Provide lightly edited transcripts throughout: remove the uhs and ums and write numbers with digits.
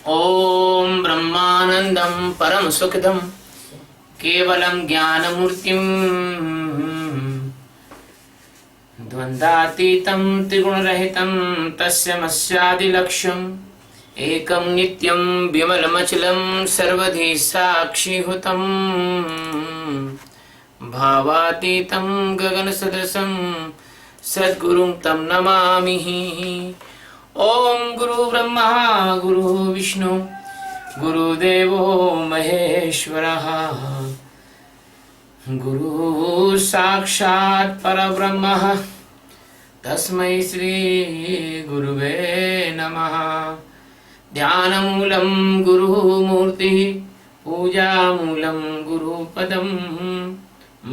ॐ ब्रह्मानन्दं परम सुखदं केवलं ज्ञानमूर्तिं द्वन्द्वातीतं त्रिगुणरहितं तस्यमस्यादिलक्ष्यम् एकं नित्यं विमलमचलं सर्वधी साक्षिहुतं भावातीतं गगनसदृशं सद्गुरुं तं नमामि। ओम गुरु ब्रह्मा गुरु विष्णु गुरुदेवो महेश्वरः गुरु साक्षात् परब्रह्मः तस्मै श्री गुरुवे नमः। ध्यानमूलं गुरुमूर्तिः पूजामूलं गुरुपदं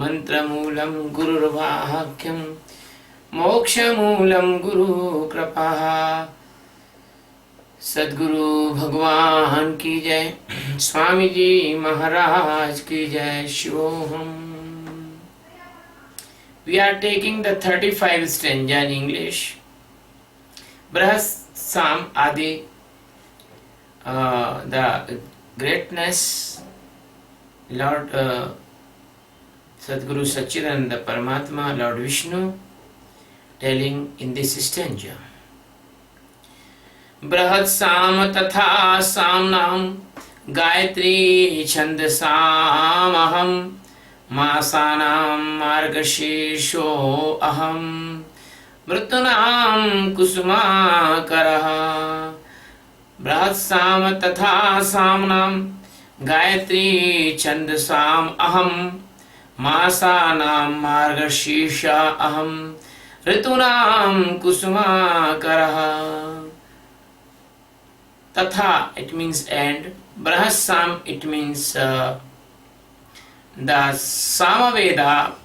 मंत्रमूलं गुरुर्वाक्यं मोक्षमूलं गुरु कृपा। सद्गुरु भगवान की जय, स्वामी जी महाराज की जय। शिवोहम। We are taking the 35 stanza in English. Brahas Sam Adi, the greatness Lord Sadguru Sachidananda Paramatma, Lord Vishnu, telling in this stanza. बृहत् साम तथा साम्नां गायत्री छन्दसामहं मासानां मार्गशीर्षो अहं ऋतूनां कुसुमाकरः। बृहत् साम तथा साम्नां गायत्री छन्दसाम् अहं मासानां मार्गशीर्ष अहं ऋतूनां कुसुमाकरः। Tatha, it means and. Brahasam, it means the Samaveda,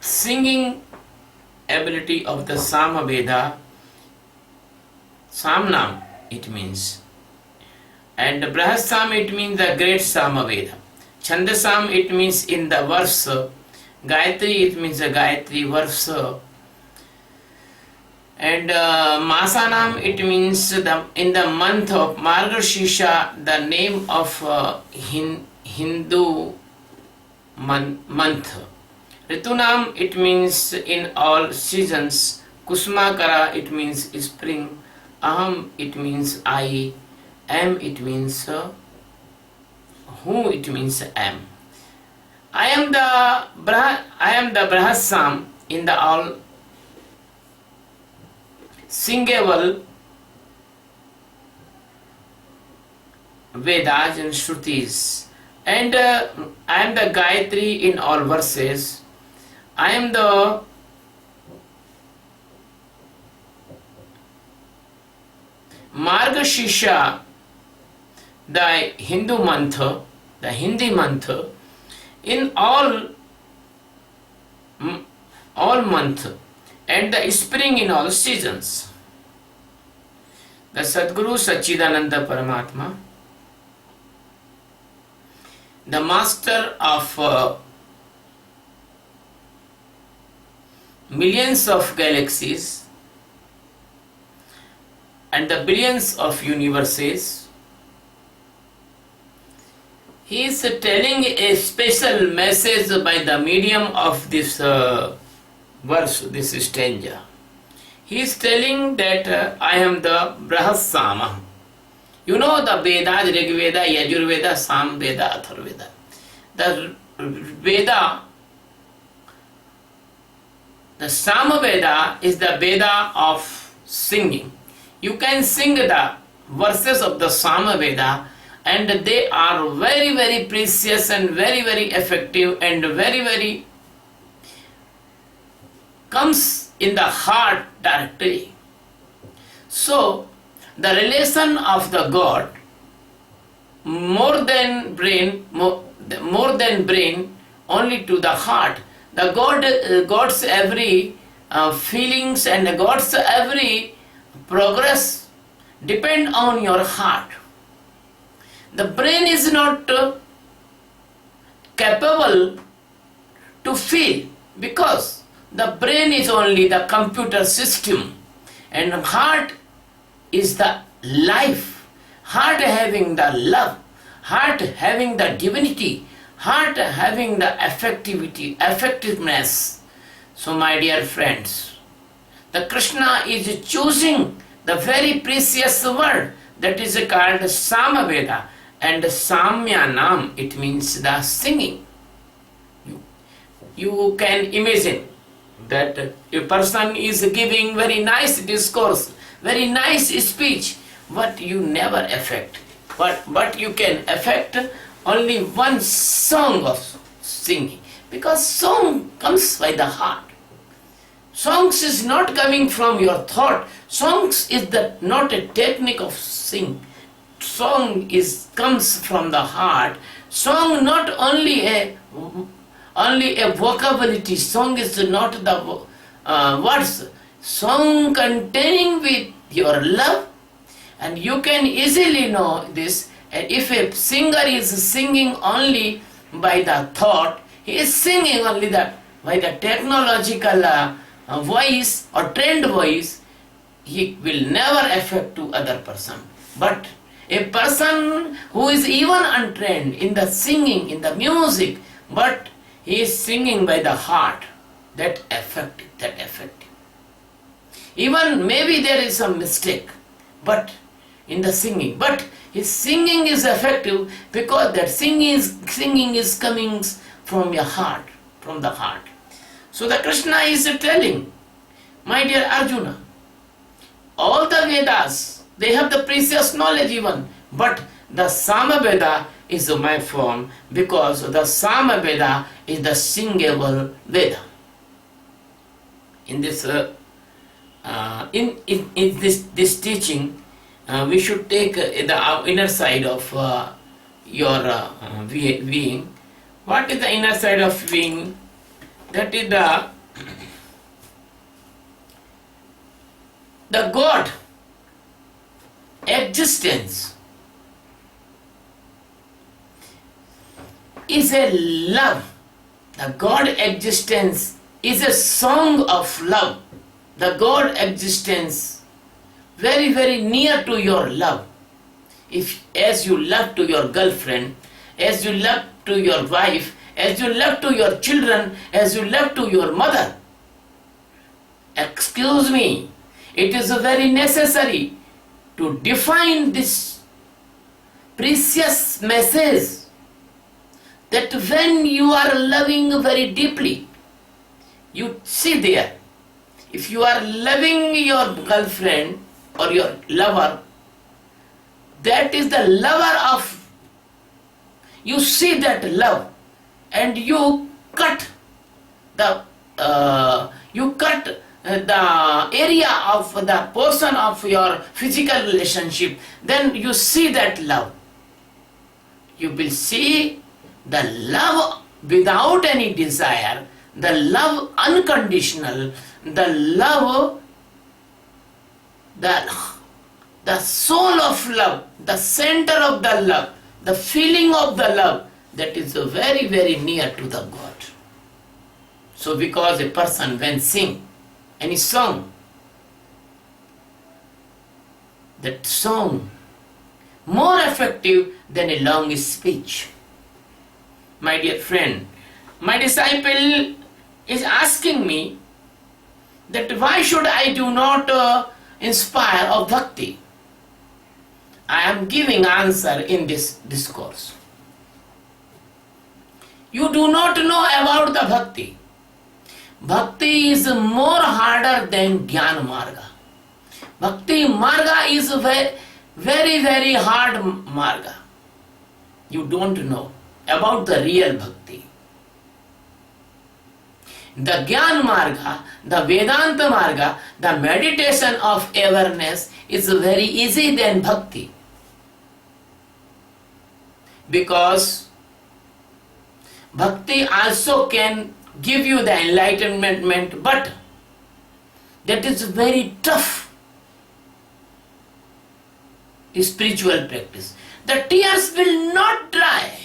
singing ability of the Samaveda. Samnam, it means. And Brahasam, it means the great Samaveda. Chandasam, it means in the verse. Gayatri, it means the Gayatri verse. And Masanam, it means in the month of Margashirsha, the name of Hindu month. Ritunam, it means in all seasons. Kusmakara, it means spring. Aham, it means I. Am, it means who, it means am. I am the Brahasam in the all singable Vedas and Shrutis, and I am the Gayatri in all verses. I am the Margashirsha, the Hindu month, the Hindi month, in all month, and the spring in all seasons. The Sadguru Sachidananda Paramatma, the master of millions of galaxies and the billions of universes, he is telling a special message by the medium of this verse, this stanza. He is telling that I am the Brahasama. You know the Vedas, Rig Veda, Yajur Veda, Sam Veda, Athar Veda. The Veda, the Sama Veda is the Veda of singing. You can sing the verses of the Sama Veda, and they are very, very precious and very, very effective and very, very comes in the heart directly. So, the relation of the God, more than brain, only to the heart. The God's every feelings and God's every progress depend on your heart. The brain is not capable to feel, because the brain is only the computer system and heart is the life. heart having the love, heart having the divinity, heart having the effectiveness. So my dear friends, the Krishna is choosing the very precious word that is called Samaveda, and Samyanam, it means the singing. You can imagine that a person is giving very nice discourse, very nice speech, but you never affect. But you can affect only one song of singing, because song comes by the heart. Songs is not coming from your thought. Songs is not a technique of sing. Song comes from the heart. Song not only a vocability. Song is not the words. Song containing with your love, and you can easily know this. If a singer is singing only by the thought, he is singing only by the technological voice or trained voice, he will never affect to other person. But a person who is even untrained in the singing, in the music, but he is singing by the heart, that effective. Even maybe there is some mistake, but in the singing, but his singing is effective because that singing is coming from your heart, from the heart. So the Krishna is telling, my dear Arjuna, all the Vedas, they have the precious knowledge even, but the Samaveda is my form, because the Samaveda is the singable Veda. In this this teaching, we should take the inner side of your being. What is the inner side of being? That is the God existence is a love. The God existence is a song of love. The God existence very, very near to your love. If as you love to your girlfriend, as you love to your wife, as you love to your children, as you love to your mother. Excuse me, it is very necessary to define this precious message that when you are loving very deeply, you see there, if you are loving your girlfriend or your lover, that is the lover of, you see that love, and you cut the area of the portion of your physical relationship, then you see that love. You will see the love without any desire, the love unconditional, the love, the soul of love, the center of the love, the feeling of the love, that is very, very near to the God. So because a person when sing any song, that song more effective than a long speech. My dear friend, my disciple is asking me that why should I do not inspire of bhakti? I am giving answer in this discourse. You do not know about the bhakti. Bhakti is more harder than Jnana Marga. Bhakti Marga is very, very, very hard Marga. You don't know about the real bhakti. The Jnana Marga, the Vedanta Marga, the meditation of awareness is very easy than bhakti. Because bhakti also can give you the enlightenment, but that is very tough spiritual practice. The tears will not dry.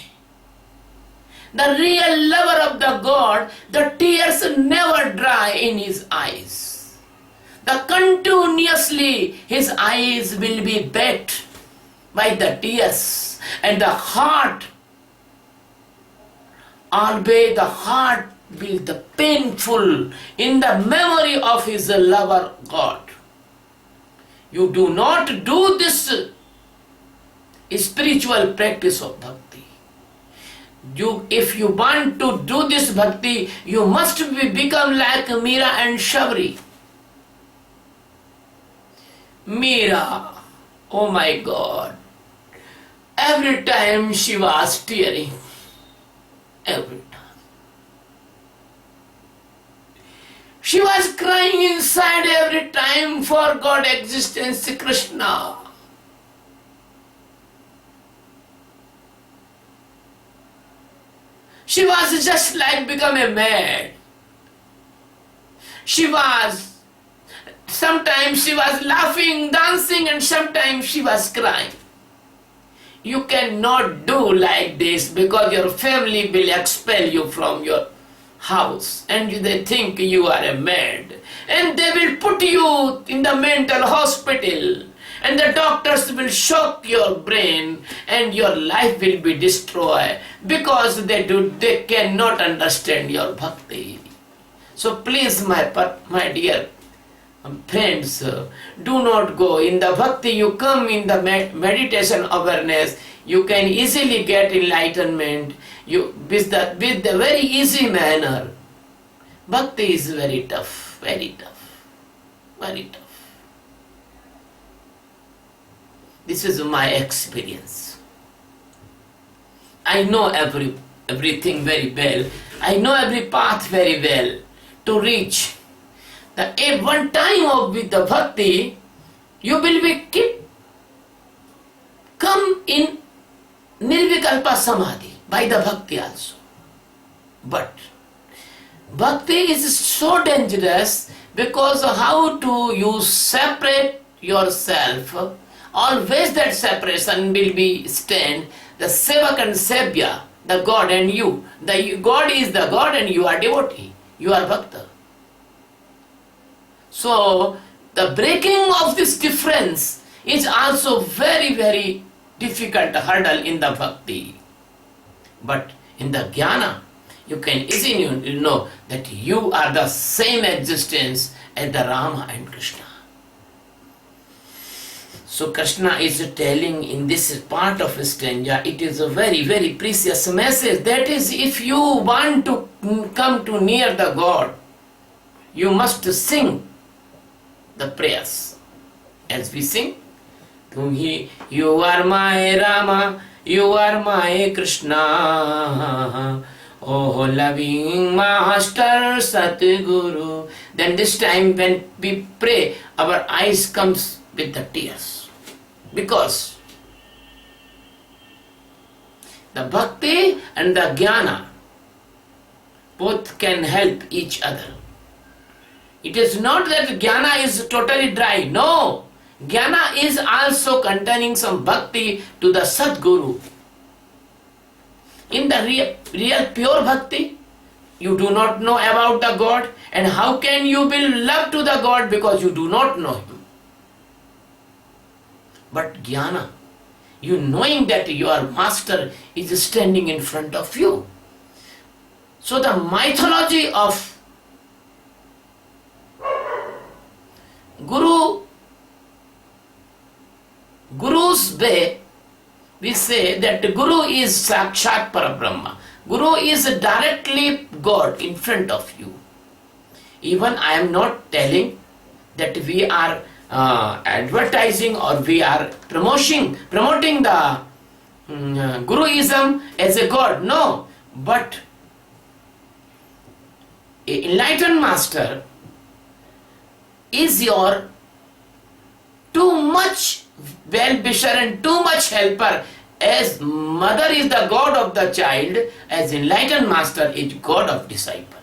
The real lover of the God, the tears never dry in his eyes. The continuously his eyes will be wet by the tears, and the heart, always the heart will be painful in the memory of his lover God. You do not do this spiritual practice of bhakti. If you want to do this bhakti, you must become like Meera and Shabri. Meera, oh my God, every time she was tearing, every time. She was crying inside every time for God existence, Krishna. She was just like become a mad. Sometimes she was laughing, dancing, and sometimes she was crying. You cannot do like this because your family will expel you from your house and they think you are a mad. And they will put you in the mental hospital and the doctors will shock your brain and your life will be destroyed because they cannot understand your bhakti. So please, my dear friends, do not go in the bhakti. You come in the meditation awareness, you can easily get enlightenment with the very easy manner. Bhakti is very tough, very tough, very tough. This is my experience. I know everything very well. I know every path very well to reach. At one time with the bhakti, you will come in nirvikalpa samadhi by the bhakti also. But bhakti is so dangerous because how to you separate yourself. Always that separation will be stand. The sevak and sevya, the God and you. The God is the God and you are devotee. You are bhakta. So the breaking of this difference is also very, very difficult hurdle in the bhakti. But in the jnana, you can easily know that you are the same existence as the Rama and Krishna. So Krishna is telling in this part of his stanza, it is a very, very precious message. That is, if you want to come to near the God, you must sing the prayers. As we sing, you are my Rama, you are my Krishna, oh loving Master Satguru. Then this time when we pray, our eyes comes with the tears. Because the bhakti and the jnana both can help each other. It is not that jnana is totally dry. No. Jnana is also containing some bhakti to the Sadguru. In the real pure bhakti, you do not know about the God. And how can you be love to the God because you do not know Him? But jnana, you knowing that your master is standing in front of you. So the mythology of Guru's way, we say that Guru is Sakshat Parabrahma. Guru is directly God in front of you. Even I am not telling that we are advertising or we are promoting the Guruism as a God. No, but an enlightened master is your too much well-wisher and too much helper. As mother is the God of the child, as enlightened master is God of disciple.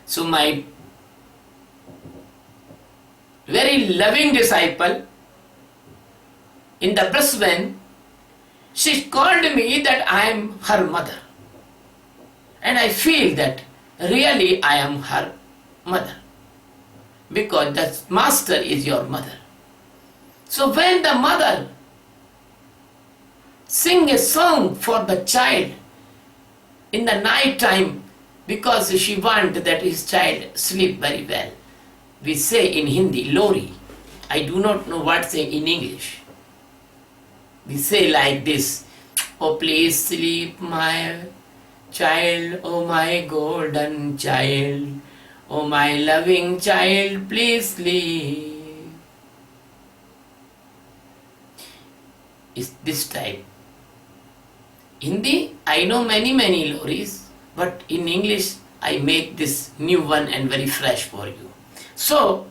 So my very loving disciple in the Brisbane, she called me that I am her mother. And I feel that really I am her mother. Because the master is your mother. So when the mother sing a song for the child in the night time because she wants that his child sleep very well, we say in Hindi, Lori. I do not know what say in English. We say like this, oh please sleep my child, oh my golden child, oh my loving child, please sleep. Is this type. Hindi, I know many loris, but in English I make this new one and very fresh for you. So,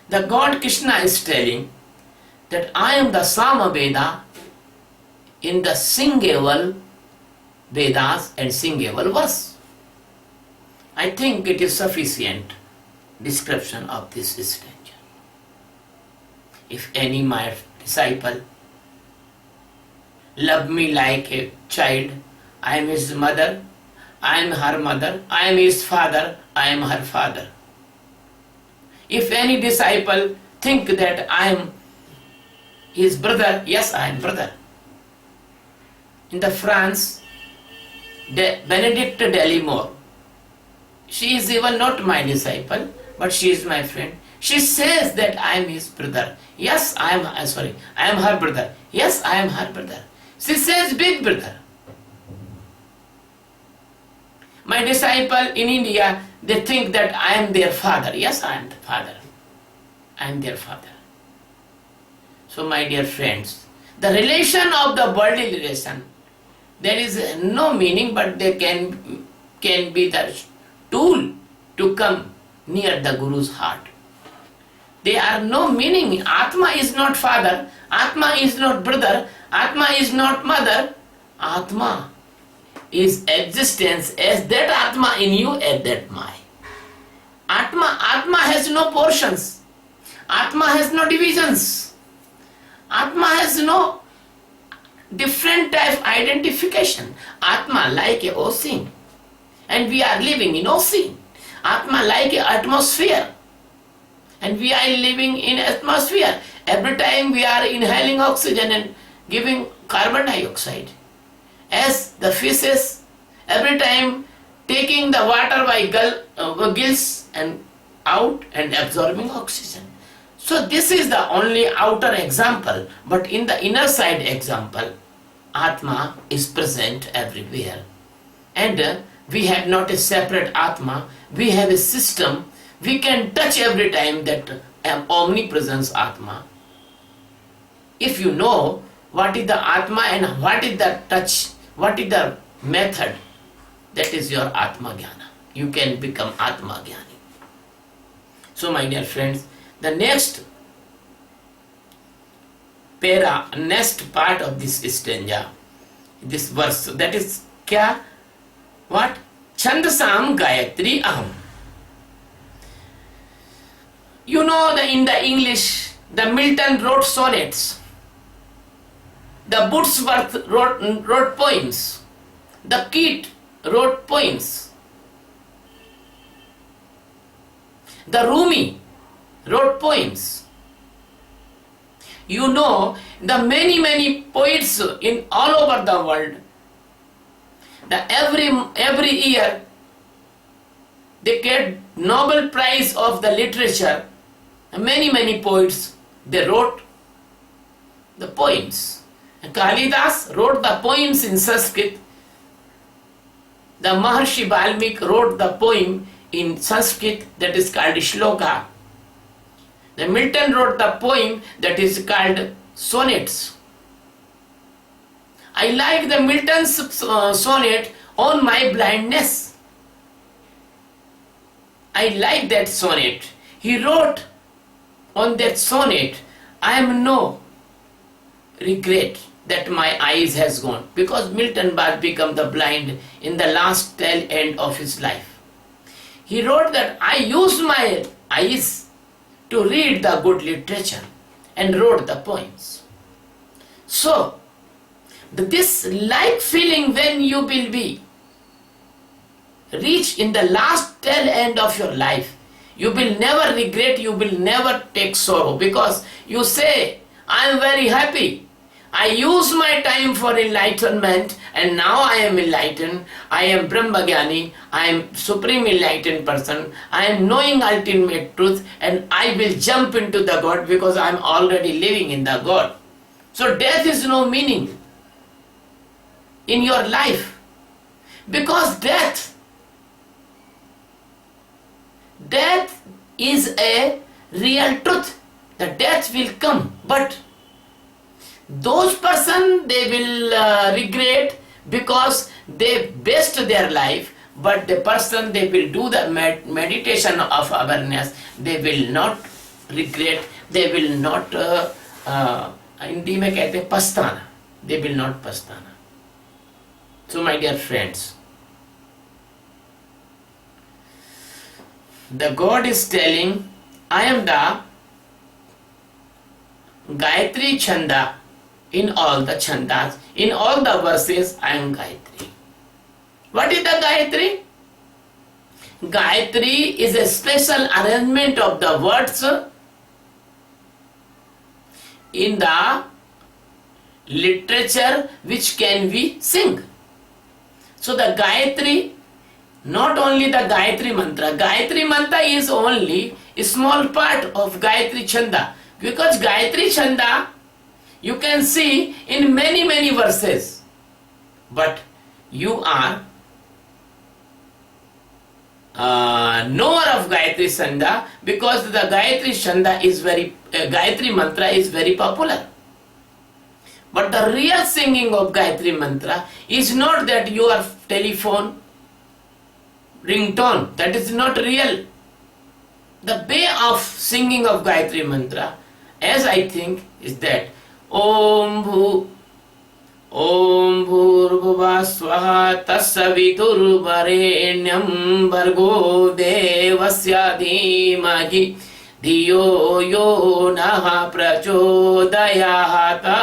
the God Krishna is telling that I am the Samaveda in the singable Vedas and singable verse. I think it is sufficient description of this stanza. If any my disciple love me like a child, I am his mother, I am her mother, I am his father, I am her father. If any disciple think that I am his brother, yes, I am brother. In the France, Benedict Delimore, she is even not my disciple, but she is my friend. She says that I am his brother. Yes, I am her brother. Yes, I am her brother. She says big brother. My disciple in India, they think that I am their father. Yes, I am the father. I am their father. So my dear friends, the relation of the worldly relation, there is no meaning, but they can be the tool to come near the Guru's heart. They are no meaning. Atma is not father, Atma is not brother, Atma is not mother. Atma is existence as that Atma in you, as that my. Atma has no portions. Atma has no divisions. Atma has no different type of identification. Atma like a ocean, and we are living in ocean. Atma like a atmosphere, and we are living in atmosphere. Every time we are inhaling oxygen and giving carbon dioxide. As the fishes, every time taking the water by gills and out and absorbing oxygen. So this is the only outer example, but in the inner side example, Atma is present everywhere. And we have not a separate Atma, we have a system. We can touch every time that omnipresence Atma. If you know what is the Atma and what is the touch, what is the method, that is your Atma Jnana. You can become Atma Jnani. So my dear friends, the next part of this stanza, this verse, that is kya? What? Chandasam Gayatri Aham. You know in the English, the Milton wrote sonnets, the Wordsworth wrote poems, the Keats wrote poems, the Rumi wrote poems. You know the many poets in all over the world. Every year they get Nobel Prize of the literature. Many poets, they wrote the poems. Kalidas wrote the poems in Sanskrit. The Maharshi Valmiki wrote the poem in Sanskrit that is called Shloka. The Milton wrote the poem that is called sonnets. I like the Milton's sonnet on my blindness. I like that sonnet. He wrote on that sonnet, I am no regret that my eyes has gone, because Milton was become the blind in the last tail end of his life. He wrote that I used my eyes to read the good literature and wrote the poems. So, this like feeling when you will be reach in the last tail end of your life, you will never regret, you will never take sorrow, because you say I am very happy. I use my time for enlightenment, and now I am enlightened. I am Brahmagyani. I am supreme enlightened person. I am knowing ultimate truth, and I will jump into the God because I am already living in the God. So death is no meaning in your life, because death is a real truth. The death will come, but those person they will regret because they best their life, but the person they will do the meditation of awareness, they will not regret, they will not Hindi में कहते हैं पछताना, they will not पछताना. So my dear friends, the God is telling, I am the Gayatri Chanda. In all the chandas, in all the verses, I am Gayatri. What is the Gayatri? Gayatri is a special arrangement of the words in the literature which can we sing. So the Gayatri, not only the Gayatri mantra is only a small part of Gayatri Chanda, because Gayatri Chanda you can see in many verses, but you are knower of Gayatri Chanda because the Gayatri Chanda is Gayatri mantra is very popular. But the real singing of Gayatri mantra is not that your telephone ringtone. That is not real. The way of singing of Gayatri mantra, as I think, is that Om Bhurbhuva Swaha Tassaviturvarenyam Bhargo Devasya Dhimahi Dhiyo Yo Naha Prachodayata.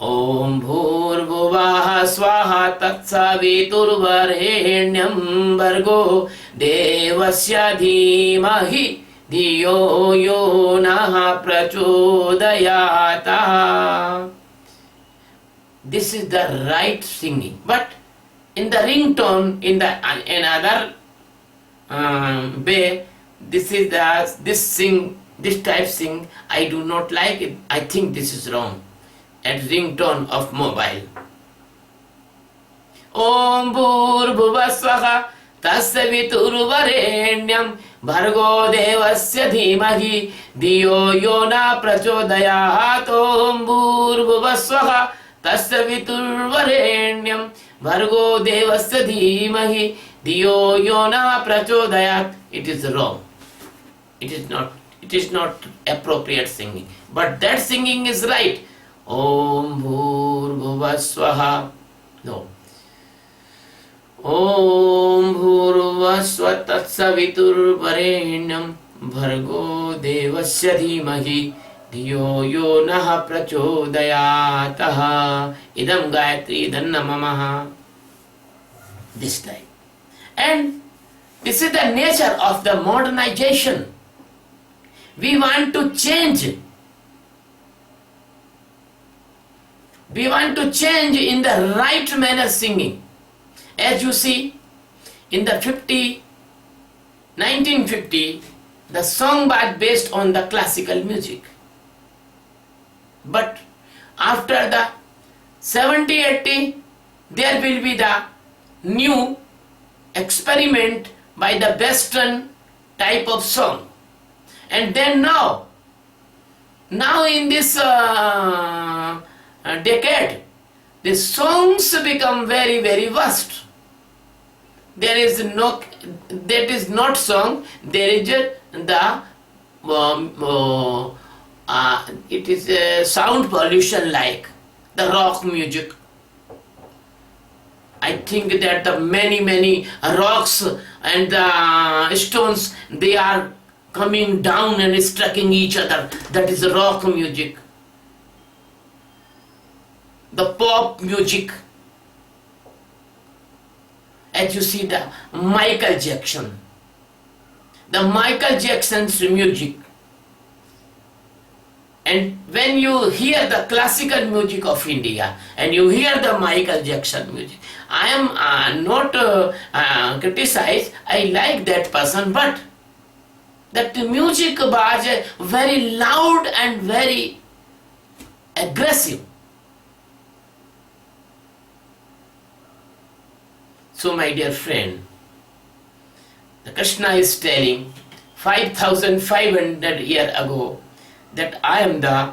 Om Bhurbhuva Swaha Tassaviturvarenyam Bhargo Devasya Dhimahi Dhiyo yo naha prachodayata. This is the right singing. But in the ringtone, in the another way, this type sing, I do not like it. I think this is wrong. At ringtone of mobile. Om Bhurbhuva Swaha Tassaviturvarenyam Bhargo Devasya Dhimahi Dhiyo yo na prachodayat. Om Bhurbhuva Swaha Tassaviturvarenyam Bhargo Devasya Dhimahi Dhiyo yo na prachodayat. It is wrong. It is not appropriate singing. But that singing is right. Om Bhurbhuva Swaha. No. Om Bhurvasva Tatsaviturvarenyam Bhargo Devasya Dhimahi Dhiyo yo naha prachodayataha. Idam Gayatri Dannamamaha. This time. And this is the nature of the modernization. We want to change. We want to change in the right manner singing. As you see, in the 1950, the song was based on the classical music. But after the 70-80, there will be the new experiment by the Western type of song. And then now in this decade, the songs become very vast. That is not song, there is it is a sound pollution like the rock music. I think that the many rocks and the stones, they are coming down and striking each other. That is rock music. The pop music. As you see the Michael Jackson. The Michael Jackson's music. And when you hear the classical music of India and you hear the Michael Jackson music, I am not criticized. I like that person, but that music was very loud and very aggressive. So, my dear friend, the Krishna is telling 5,500 years ago that I am the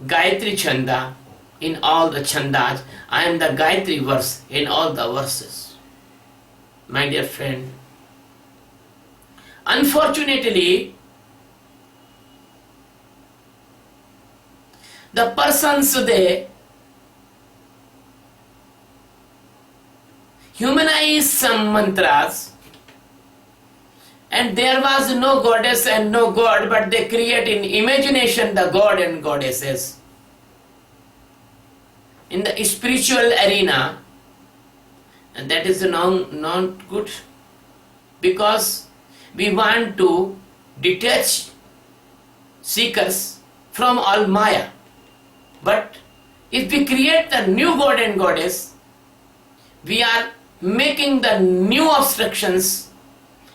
Gayatri Chanda in all the chandas. I am the Gayatri verse in all the verses. My dear friend, unfortunately, the persons they humanize some mantras, and there was no goddess and no god, but they create in imagination the god and goddesses. In the spiritual arena, and that is not good, because we want to detach seekers from all Maya. But if we create the new god and goddess, we are making the new obstructions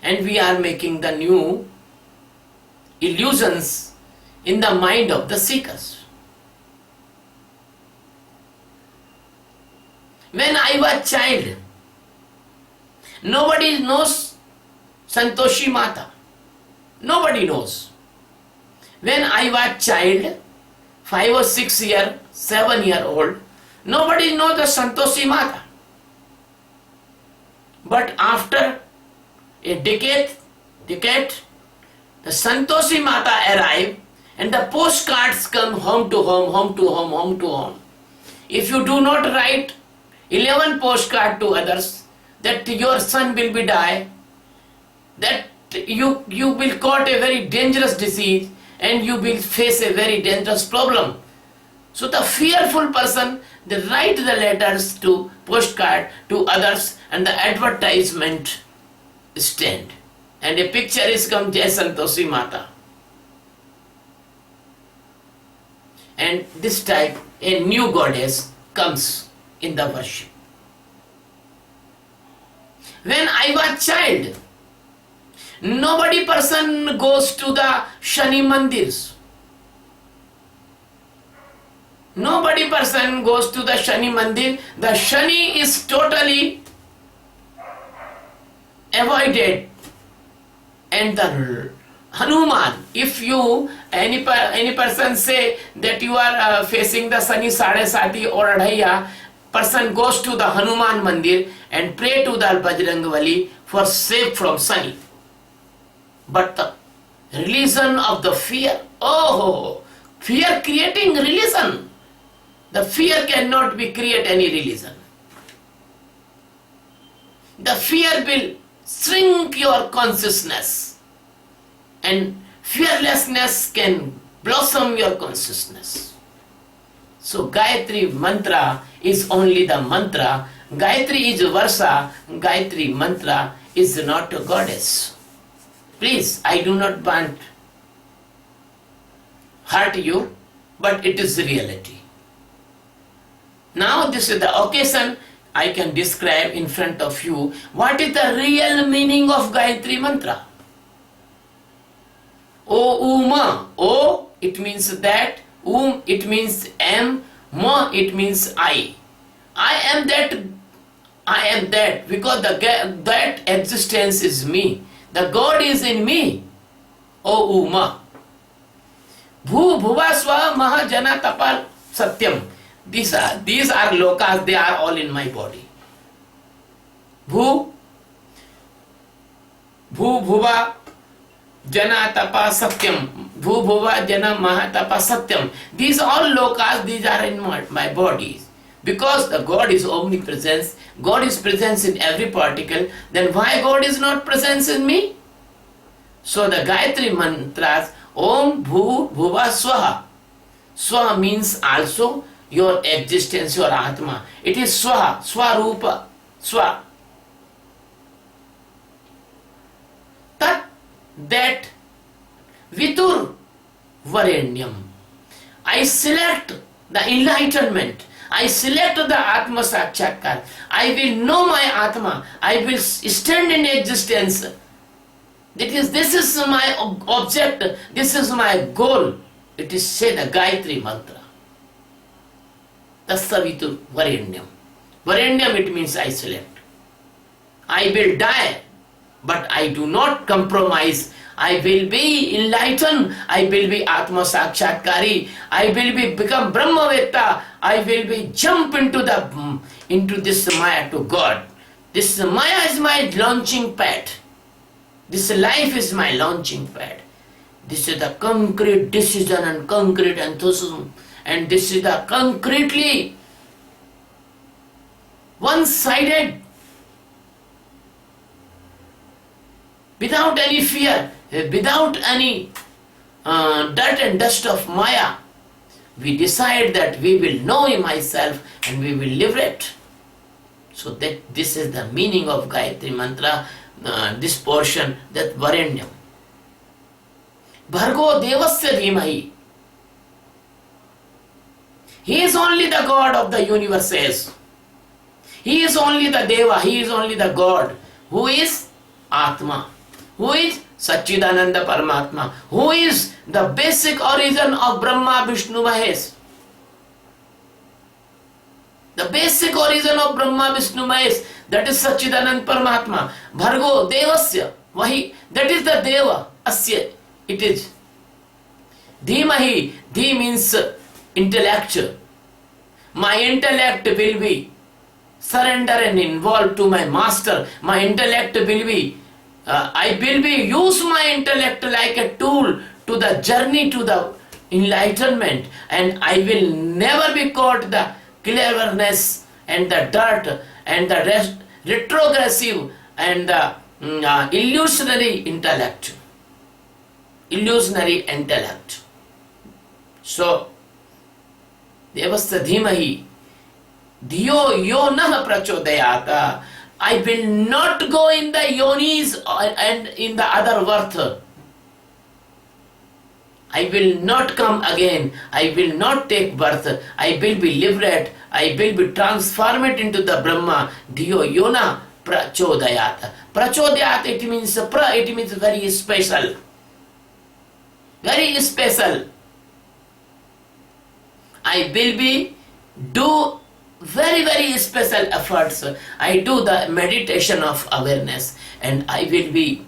and we are making the new illusions in the mind of the seekers. When I was child, nobody knows Santoshi Mata. Nobody knows. When I was child, 5 or 6 year, 7 year old, nobody knows the Santoshi Mata. But after a decade, the Santoshi Mata arrived and the postcards come home to home, home to home, home to home. If you do not write 11 postcards to others, that your son will be die, that you will caught a very dangerous disease and you will face a very dangerous problem. So the fearful person, they write the letters to postcard to others and the advertisement stand. And a picture is come Jai Santoshi Mata. And this type a new goddess comes in the worship. When I was child, nobody person goes to the Shani Mandirs. Nobody person goes to the Shani Mandir. The Shani is totally avoided. And the Hanuman, if you, any person say that you are facing the Shani Sade Sati or Adhaiya, person goes to the Hanuman Mandir and pray to the Bajrangvali for save from Shani. But the religion of the fear, oh, fear creating religion. The fear cannot be create any religion. The fear will shrink your consciousness and fearlessness can blossom your consciousness. So Gayatri mantra is only the mantra. Gayatri is Varsa. Gayatri mantra is not a goddess. Please, I do not want hurt you, but it is reality. Now this is the occasion I can describe in front of you what is the real meaning of Gayatri mantra. O Uma, O it means that, it means am, Ma it means I. I am that because that existence is me. The God is in me. O Uma. Bhu Bhuva Swa Maha Jana Tapal Satyam. These are lokas, they are all in my body. Bhu Bhuva Jana Tapa Satyam. Bhu Bhuva Jana Maha Tapa Satyam. These all lokas, these are in my body. Because the God is omnipresent, God is present in every particle, then why God is not present in me? So the Gayatri mantras, Om Bhu Bhuva Swaha. Swaha means also your existence, your Atma. It is Swaha, Swarupa, Swa. Tat, that, Vitur, Varenyam. I select the enlightenment. I select the Atma Sakshatkar. I will know my Atma. I will stand in existence. This is my object. This is my goal. It is said the Gayatri mantra. Tassavitur Varenyam. Varenyam, it means I select. I will die, but I do not compromise. I will be enlightened. I will be Atma Sakshatkari. I will be become Brahmavetta. I will be jump into this Maya to God. This Maya is my launching pad. This life is my launching pad. This is the concrete decision and concrete enthusiasm. And this is the concretely one-sided, without any fear, without any dirt and dust of Maya. We decide that we will know myself and we will liberate. So that this is the meaning of Gayatri Mantra, this portion, that Varenyam. Bhargo Devasya Dhimahi. He is only the God of the universes. He is only the Deva, he is only the God. Who is Atma? Who is Satchidananda Paramatma? Who is the basic origin of Brahma, Vishnu, Mahesh? The basic origin of Brahma, Vishnu, Mahesh, that is Satchidananda Paramatma. Bhargo Devasya, Vahi, that is the Deva, Asya, it is. Dhimahi, Dhi means intellect. My intellect will be surrender and involved to my master. My intellect will be, I will be use my intellect like a tool to the journey to the enlightenment, and I will never be caught the cleverness and the dirt and the retrogressive and the illusionary intellect. Illusionary intellect. So, Devasya Dhimahi, Dhiyo yo nah prachodayata. I will not go in the yonis and in the other birth. I will not come again. I will not take birth. I will be liberated. I will be transformed into the Brahma. Dhiyo yona prachodayata. Prachodayat, it means very special. Very special. I will be do very, very special efforts. I do the meditation of awareness, and I will be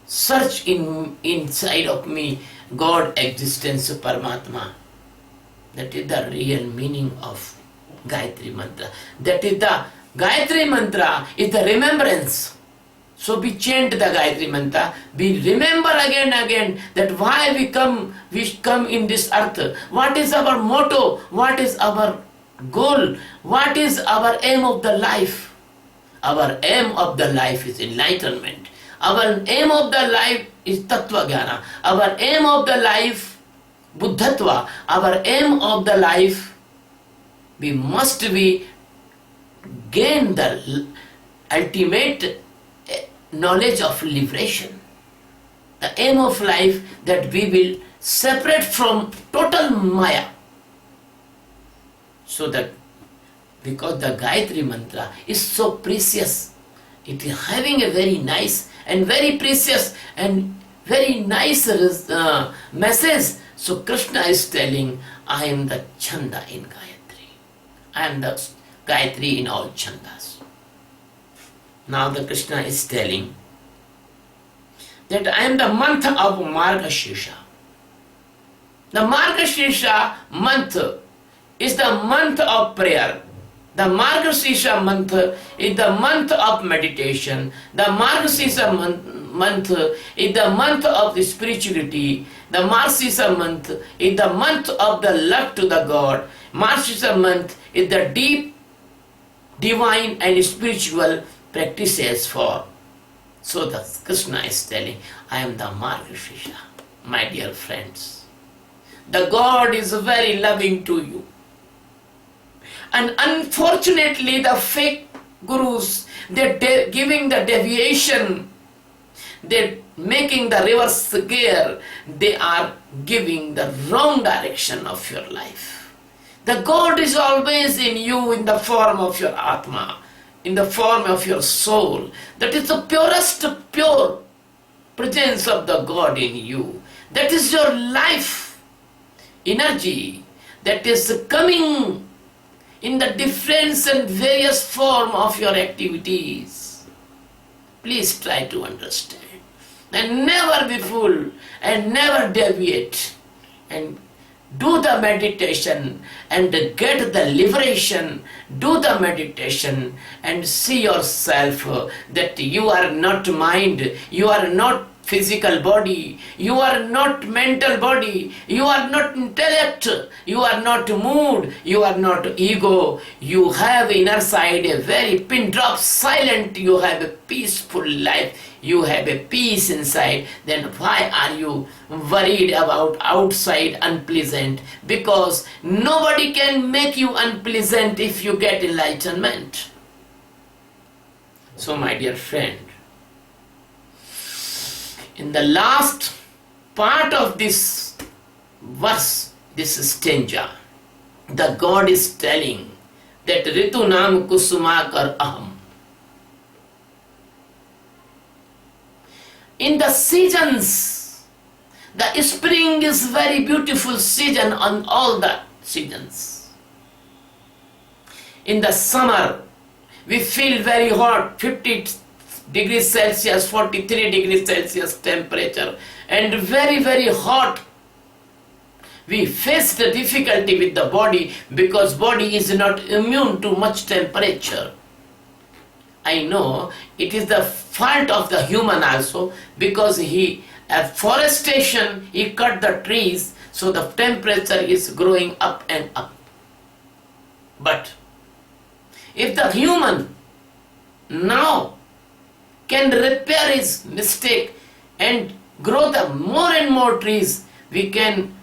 search inside of me God existence Paramatma. That is the real meaning of Gayatri Mantra. That is the Gayatri Mantra is the remembrance. So we chant the Gayatri Mantra, we remember again and again that why we come in this earth, what is our motto, what is our goal, what is our aim of the life. Our aim of the life is enlightenment. Our aim of the life is Tattva Jnana. Our aim of the life, Buddhatva. Our aim of the life, we must be gain the ultimate knowledge of liberation. The aim of life that we will separate from total Maya. So that because the Gayatri Mantra is so precious, it is having a very nice and very precious and very nice message. So Krishna is telling, I am the Chanda in Gayatri. I am the Gayatri in all Chandas. Now the Krishna is telling that I am the month of Margashirsha. The Margashirsha month is the month of prayer. The Margashirsha month is the month of meditation. The Margashirsha month is the month of the spirituality. The Margashirsha month is the month of the love to the God. Margashirsha month is the deep, divine and spiritual practices for. So the Krishna is telling, I am the Margashirsha, my dear friends. The God is very loving to you. And unfortunately, the fake gurus, they're giving the deviation. they making the reverse gear, they are giving the wrong direction of your life. The God is always in you in the form of your Atma, in the form of your soul. That is the purest pure presence of the God in you. That is your life energy that is coming in the different and various form of your activities. Please try to understand and never be fooled and never deviate, and do the meditation and get the liberation. Do the meditation and see yourself that you are not mind, you are not physical body, you are not mental body, you are not intellect, you are not mood, you are not ego. You have inner side a very pin drop silent, you have a peaceful life, you have a peace inside. Then why are you worried about outside unpleasant? Because nobody can make you unpleasant if you get enlightenment. So my dear friend, in the last part of this verse, this stanza, the God is telling that Ritu Nam Kusumakar Aham. In the seasons, the spring is very beautiful season on all the seasons. In the summer, we feel very hot, 50 degrees Celsius, 43 degrees Celsius temperature, and very, very hot. We face the difficulty with the body because body is not immune to much temperature. I know it is the fault of the human also, because afforestation, he cut the trees, so the temperature is growing up and up. But if the human now can repair his mistake and grow the more and more trees, we can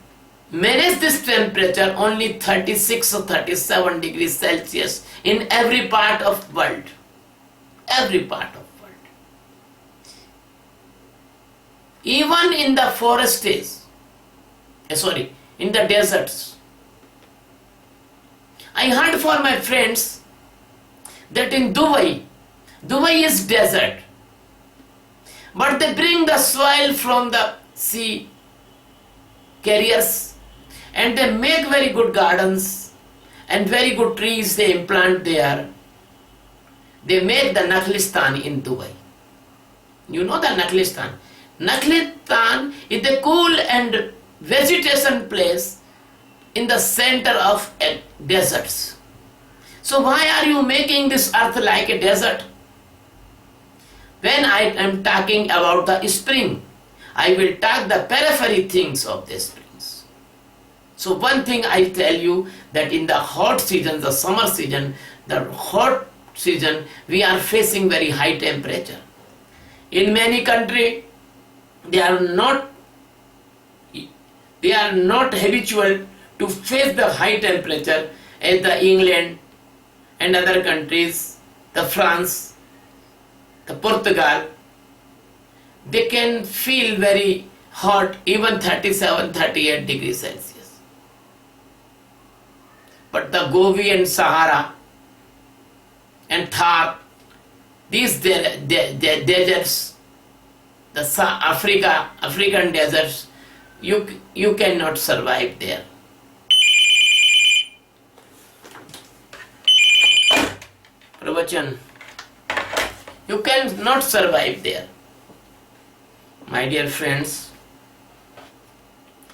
manage this temperature only 36 or 37 degrees Celsius in every part of world. Every part of world. Even in the forests, in the deserts. I heard for my friends that in Dubai is desert, but they bring the soil from the sea carriers and they make very good gardens and very good trees they implant there. They make the Nakhlistan in Dubai. You know the Nakhlistan? Nakhlistan is a cool and vegetation place in the center of deserts. So why are you making this earth like a desert? When I am talking about the spring, I will talk the periphery things of the springs. So one thing I tell you, that in the hot season, the summer season, the hot season, we are facing very high temperature. In many countries, they are not habitual to face the high temperature, as the England and other countries, the France, the Portugal. They can feel very hot, even 37, 38 degrees Celsius. But the Gobi and Sahara and Thar, these deserts, the African deserts, you cannot survive there. Pravachan, you cannot survive there. My dear friends,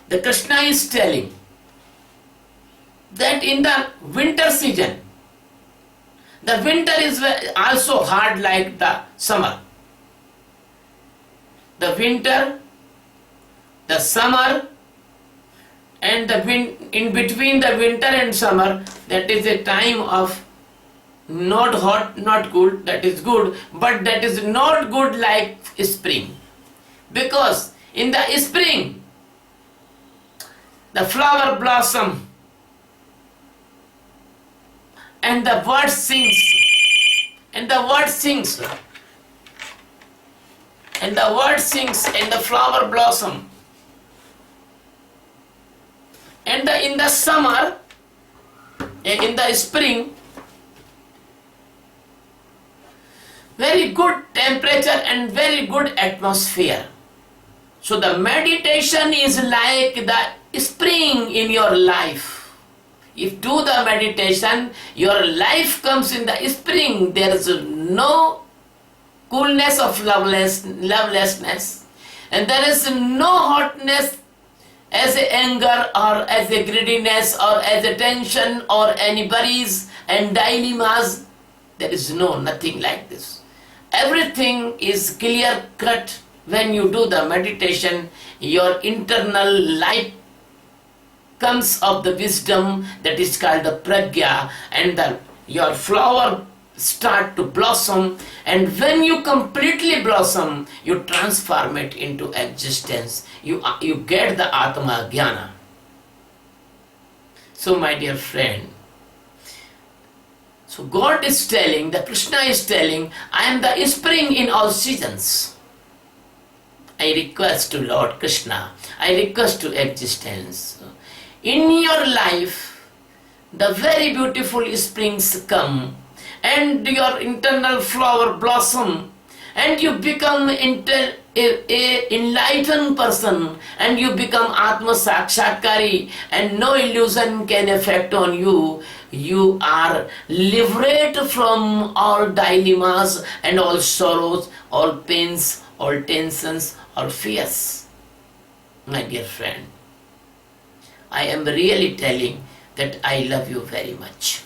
the Krishna is telling that in the winter season, the winter is also hard like the summer. The winter, the summer, and in between the winter and summer, that is a time of not hot, not cold, that is good, but that is not good like spring. Because in the spring, the flower blossom and the bird sings, and the bird sings, and the bird sings, and the flower blossom. And in the summer, in the spring, very good temperature and very good atmosphere. So the meditation is like the spring in your life. If do the meditation, your life comes in the spring. There is no coolness of lovelessness, and there is no hotness as a anger or as a greediness or as a tension or any worries and dilemmas. There is nothing like this. Everything is clear cut when you do the meditation. Your internal life comes of the wisdom that is called the pragya, and your flower start to blossom, and when you completely blossom, you transform it into existence. You get the Atma Jnana. So my dear friend, so God is telling, the Krishna is telling, I am the spring in all seasons. I request to Lord Krishna, I request to existence. In your life, the very beautiful springs come, and your internal flower blossom, and you become a enlightened person, and you become Atma Sakshatkari, and no illusion can affect on you. You are liberated from all dilemmas and all sorrows, all pains, all tensions, all fears. My dear friend, I am really telling that I love you very much.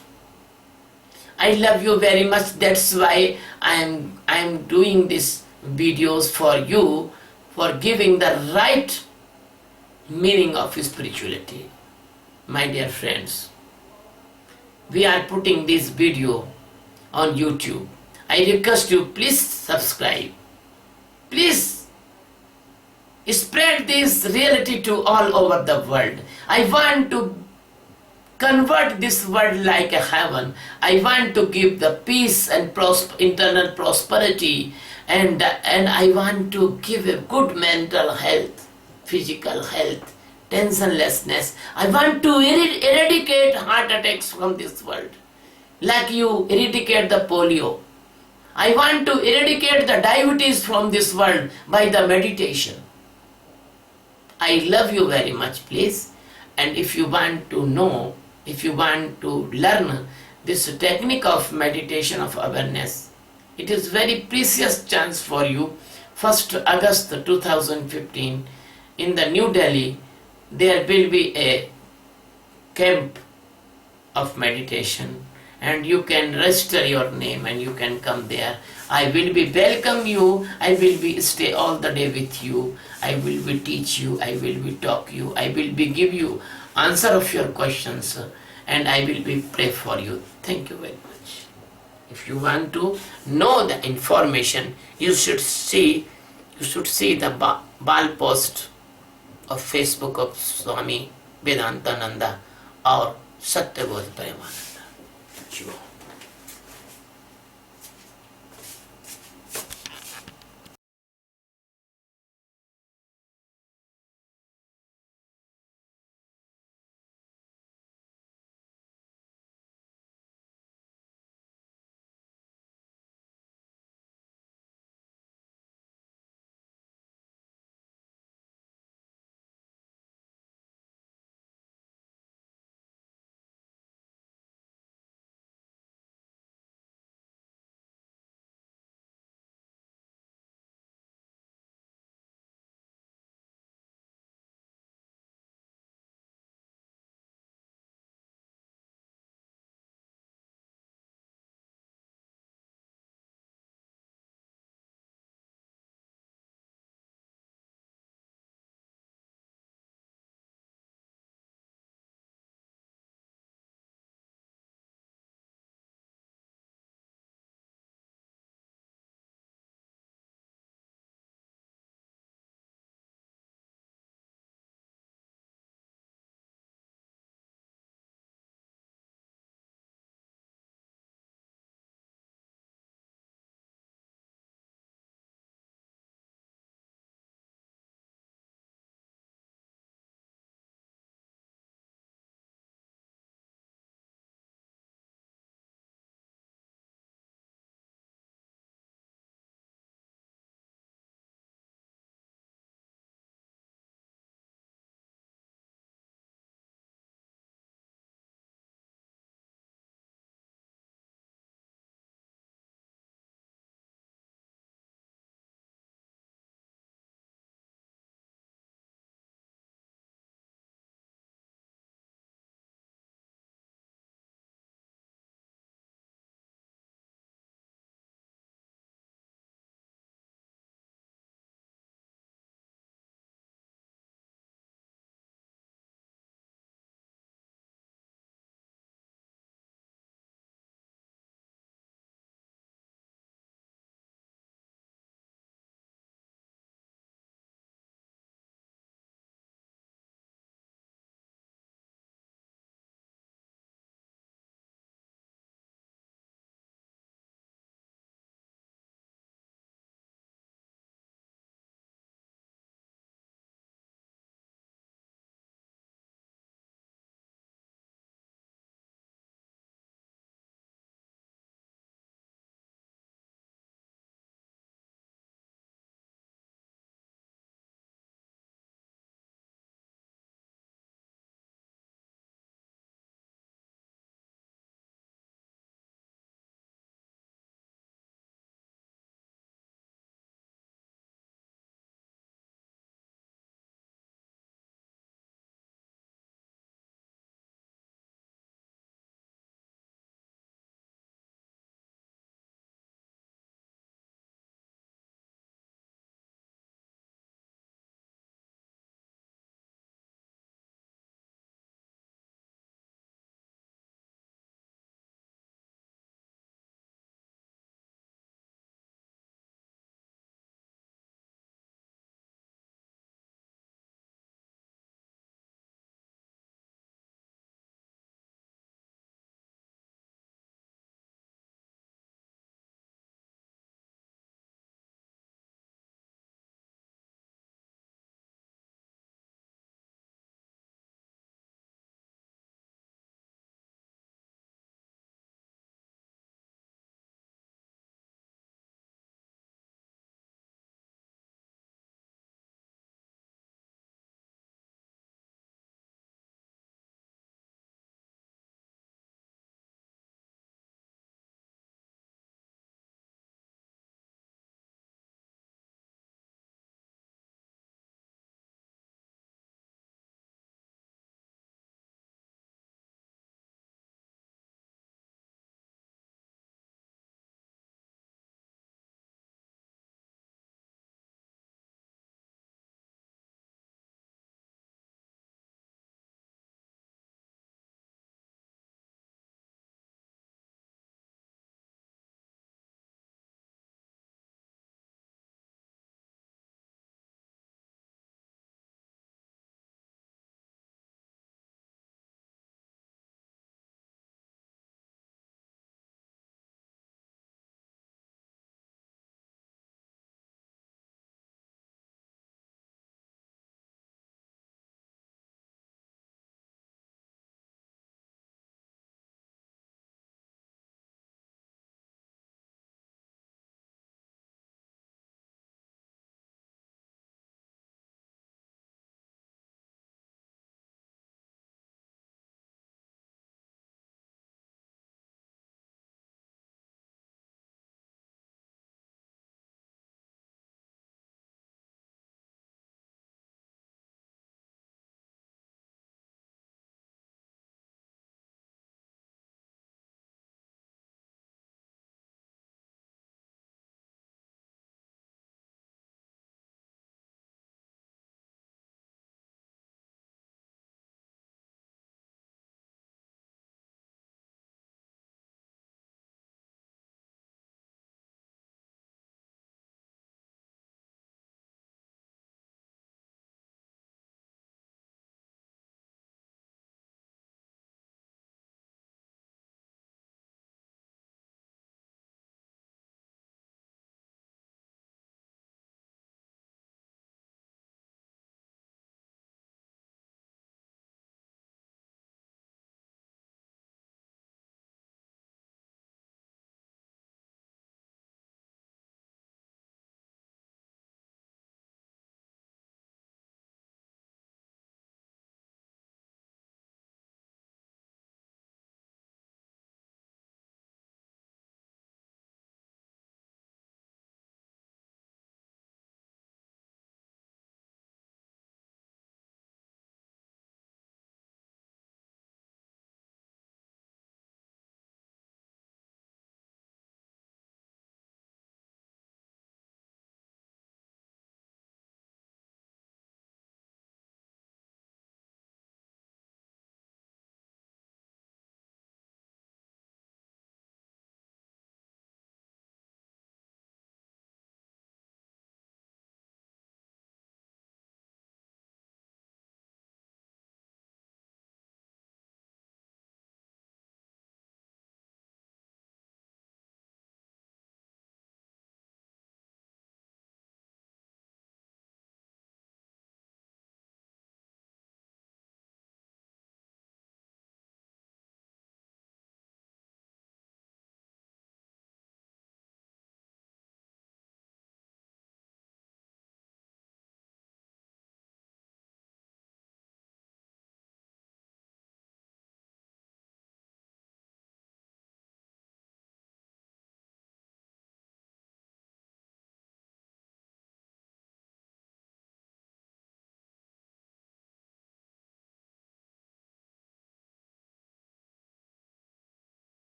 I love you very much. That's why I am doing these videos for you, for giving the right meaning of spirituality. My dear friends, we are putting this video on YouTube. I request you, please subscribe. Please spread this reality to all over the world. I want to convert this world like a heaven. I want to give the peace and internal prosperity, and I want to give a good mental health, physical health, tensionlessness. I want to eradicate heart attacks from this world, like you eradicate the polio. I want to eradicate the diabetes from this world by the meditation. I love you very much, please. And if you want to know, if you want to learn this technique of meditation of awareness, it is very precious chance for you. 1st August 2015 in the New Delhi, there will be a camp of meditation, and you can register your name and you can come there. I will be welcome you. I will be stay all the day with you. I will be teach you. I will be talk you. I will be give you answer of your questions, and I will be pray for you. Thank you very much. If you want to know the information, you should see the ball post of Facebook of Swami Vedantananda or Satyabodh Premananda.